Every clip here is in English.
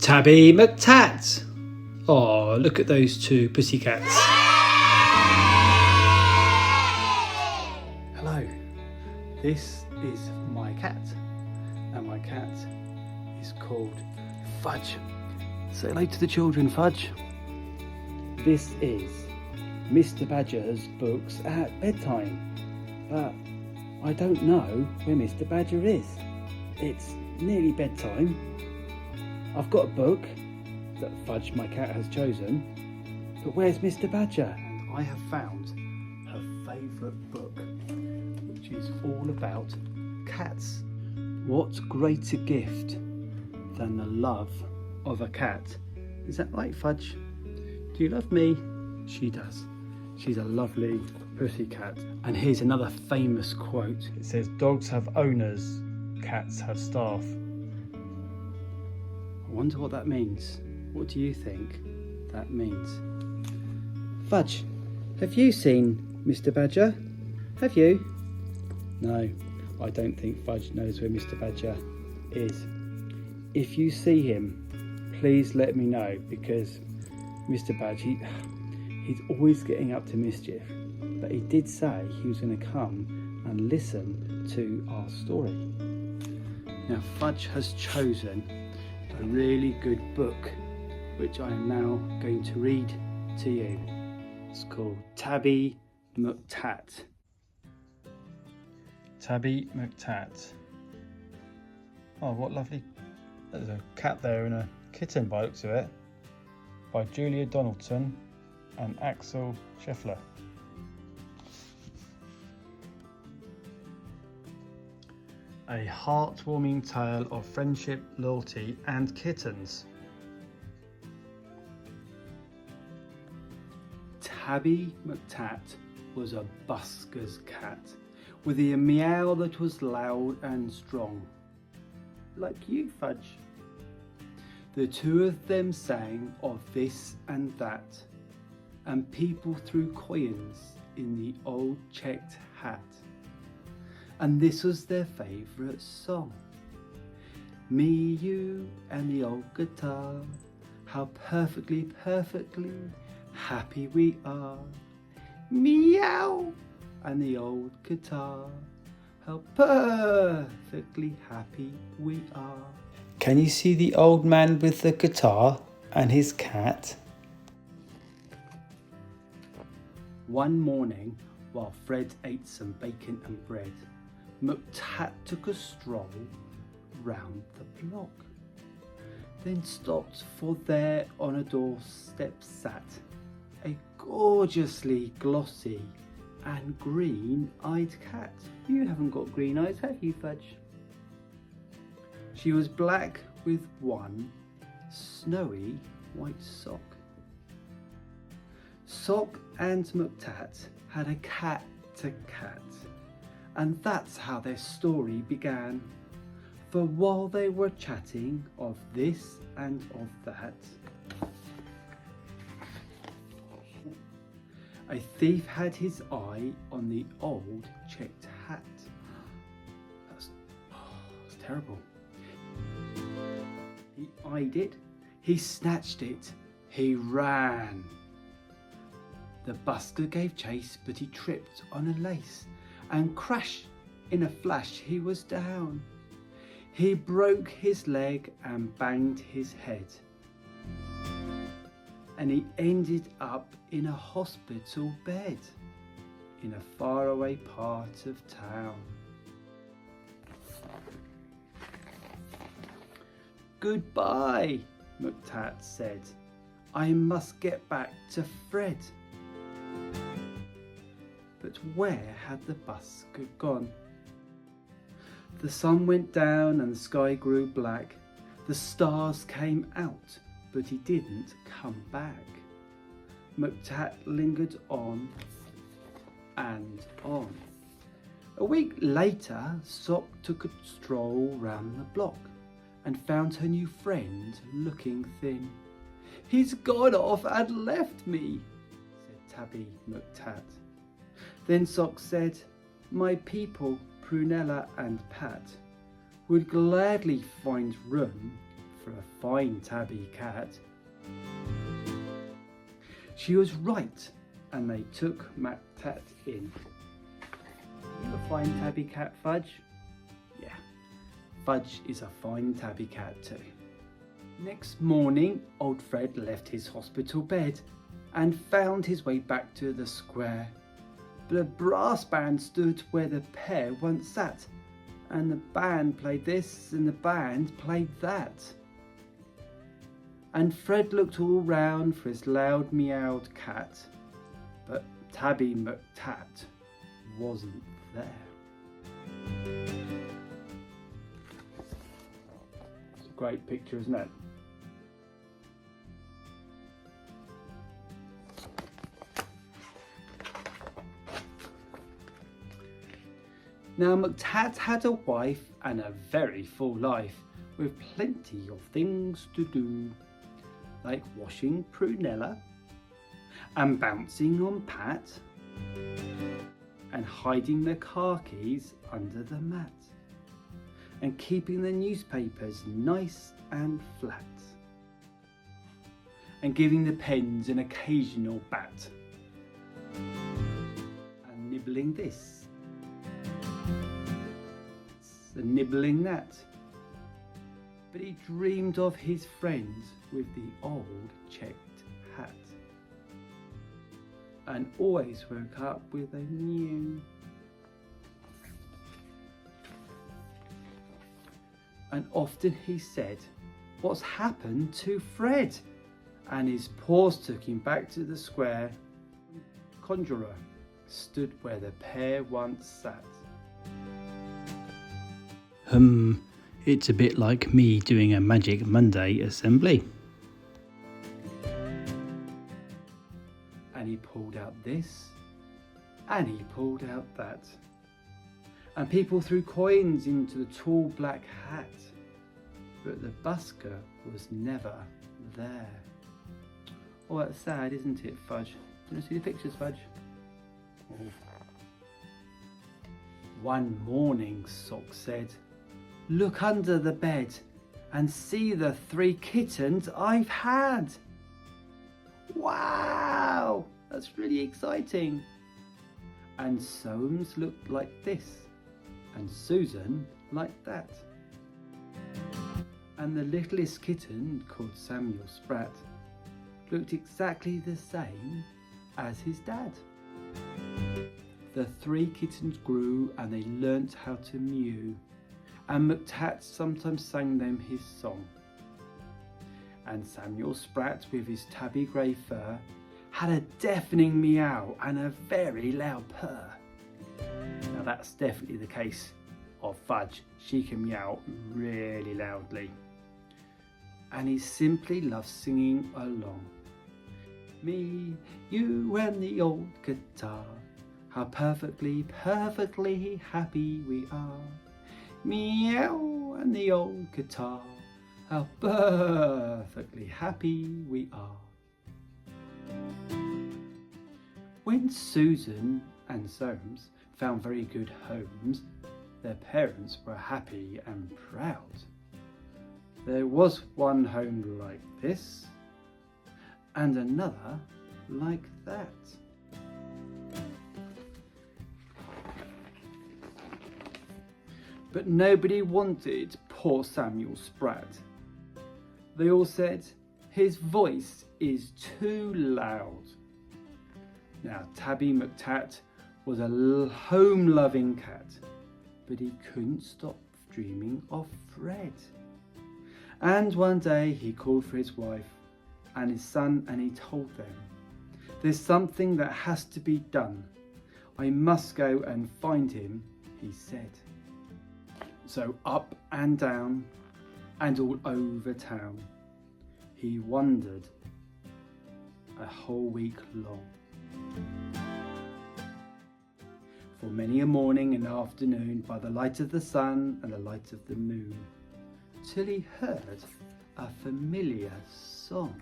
Tabby McTat. Oh, look at those two pussycats. Hello, this is my cat, and my cat is called Fudge. Say hello to the children, Fudge. This is Mr. Badger's books at bedtime, but I don't know where Mr. Badger is. It's nearly bedtime. I've got a book that Fudge, my cat, has chosen, but where's Mr. Badger? And I have found her favourite book, which is all about cats. What greater gift than the love of a cat? Is that right, Fudge? Do you love me? She does. She's a lovely pussycat. And here's another famous quote. It says, "Dogs have owners, cats have staff." I wonder what that means. What do you think that means? Fudge, have you seen Mr. Badger? Have you? No, I don't think Fudge knows where Mr. Badger is. If you see him, please let me know, because Mr. Badger, he's always getting up to mischief. But he did say he was going to come and listen to our story. Now, Fudge has chosen a really good book, which I am now going to read to you. It's called Tabby McTat. Tabby McTat. Oh, what lovely. There's a cat there and a kitten by the looks of it. By Julia Donaldson and Axel Scheffler. A heartwarming tale of friendship, loyalty and kittens. Tabby McTat was a busker's cat with a meow that was loud and strong. Like you, Fudge. The two of them sang of this and that, and people threw coins in the old checked hat. And this was their favourite song. Me, you and the old guitar, how perfectly, perfectly happy we are. Meow and the old guitar, how perfectly happy we are. Can you see the old man with the guitar and his cat? One morning, while Fred ate some bacon and bread, McTat took a stroll round the block, then stopped, for there on a doorstep sat a gorgeously glossy and green-eyed cat. You haven't got green eyes, have you, Fudge? She was black with one snowy white sock. Sock and McTat had a cat-to-cat, and that's how their story began. For while they were chatting of this and of that, a thief had his eye on the old checked hat. That's terrible. He eyed it, he snatched it, he ran. The busker gave chase, but he tripped on a lace, and crash, in a flash he was down. He broke his leg and banged his head, and he ended up in a hospital bed in a faraway part of town. "Goodbye," McTat said. "I must get back to Fred." But where had the busker gone? The sun went down and the sky grew black. The stars came out, but he didn't come back. McTat lingered on and on. A week later, Sock took a stroll round the block and found her new friend looking thin. "He's gone off and left me," said Tabby McTat. Then Sock said, "My people, Prunella and Pat, would gladly find room for a fine tabby cat. She was right, and they took Tat in. You a fine tabby cat, Fudge? Yeah, Fudge is a fine tabby cat too. Next morning, old Fred left his hospital bed and found his way back to the square. But a brass band stood where the pair once sat, and the band played this and the band played that. And Fred looked all round for his loud meowed cat, but Tabby McTat wasn't there. It's a great picture, isn't it? Now McTat had a wife and a very full life, with plenty of things to do, like washing Prunella, and bouncing on Pat, and hiding the car keys under the mat, and keeping the newspapers nice and flat, and giving the pens an occasional bat, and nibbling this, and nibbling that. But he dreamed of his friends with the old checked hat, and always woke up with a new. And often he said, "What's happened to Fred?" And his paws took him back to the square. Conjurer stood where the pair once sat. It's a bit like me doing a Magic Monday assembly. And he pulled out this, and he pulled out that. And people threw coins into the tall black hat, but the busker was never there. Oh, that's sad, isn't it, Fudge? Do you want to see the pictures, Fudge? Oh. One morning, Sock said, "Look under the bed and see the 3 kittens I've had." Wow, that's really exciting. And Soames looked like this, and Susan like that. And the littlest kitten, called Samuel Spratt, looked exactly the same as his dad. The 3 kittens grew and they learnt how to mew, and McTat sometimes sang them his song. And Samuel Spratt, with his tabby grey fur, had a deafening meow and a very loud purr. Now that's definitely the case of Fudge. She can meow really loudly. And he simply loves singing along. Me, you and the old guitar, how perfectly, perfectly happy we are. Meow and the old guitar, how perfectly happy we are. When Susan and Soames found very good homes, their parents were happy and proud. There was one home like this, and another like that. But nobody wanted poor Samuel Spratt. They all said, "His voice is too loud." Now Tabby McTat was a home-loving cat, but he couldn't stop dreaming of Fred. And one day he called for his wife and his son, and he told them, "There's something that has to be done. I must go and find him," he said. So up and down and all over town he wandered a whole week long. For many a morning and afternoon, by the light of the sun and the light of the moon, till he heard a familiar song.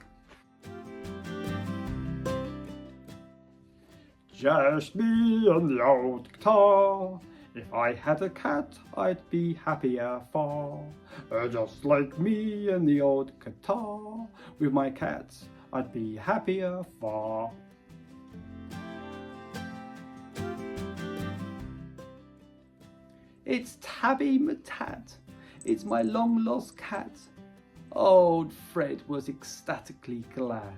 Just me and the old guitar, If I had a cat, I'd be happier far. Just like me and the old guitar. With my cat, I'd be happier far. It's Tabby McTat. It's my long-lost cat. Old Fred was ecstatically glad.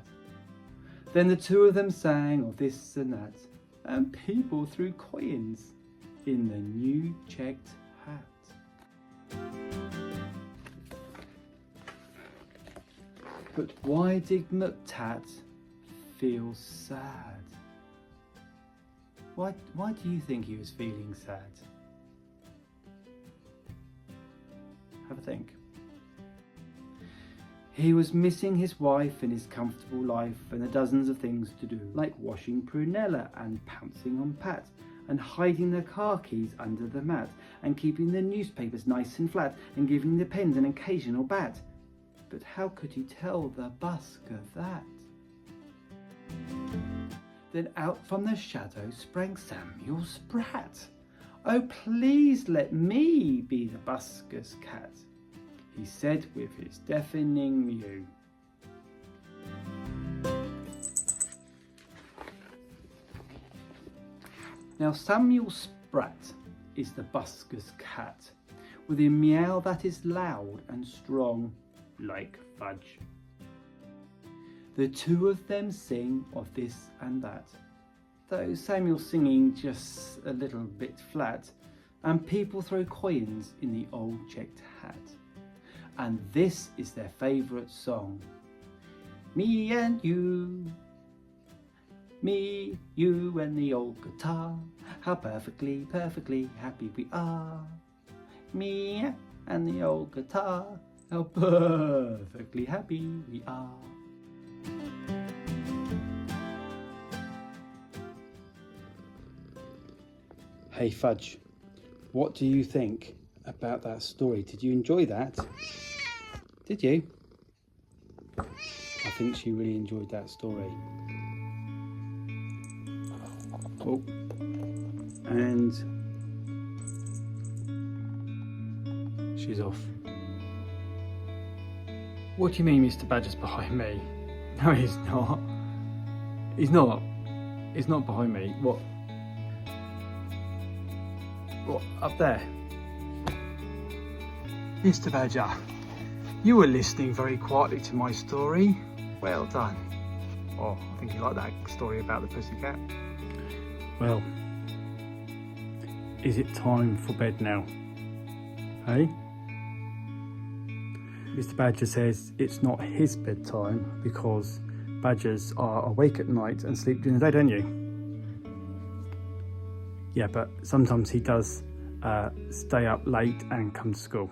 Then the two of them sang of this and that, and people threw coins in the new checked hat. But why did McTat feel sad? Why do you think he was feeling sad? Have a think. He was missing his wife and his comfortable life and the dozens of things to do, like washing Prunella and pouncing on Pat, and hiding the car keys under the mat, and keeping the newspapers nice and flat, and giving the pens an occasional bat. But how could he tell the busker that? Then out from the shadow sprang Samuel Sprat. "Oh, please let me be the busker's cat," he said with his deafening mew. Now Samuel Sprat is the busker's cat, with a meow that is loud and strong, like Fudge. The two of them sing of this and that, though Samuel's singing just a little bit flat, and people throw coins in the old checked hat. And this is their favourite song. Me and you, me, you and the old guitar, how perfectly, perfectly happy we are. Me and the old guitar, how perfectly happy we are. Hey Fudge, what do you think about that story? Did you enjoy that? Did you? I think she really enjoyed that story. Oh, and she's off. What do you mean Mr. Badger's behind me? No, he's not. He's not. He's not behind me. What? What? Up there? Mr. Badger, you were listening very quietly to my story. Well done. Oh, I think you like that story about the pussycat. Well, is it time for bed now? Hey? Mr. Badger says it's not his bedtime because badgers are awake at night and sleep during the day, don't you? Yeah, but sometimes he does stay up late and come to school.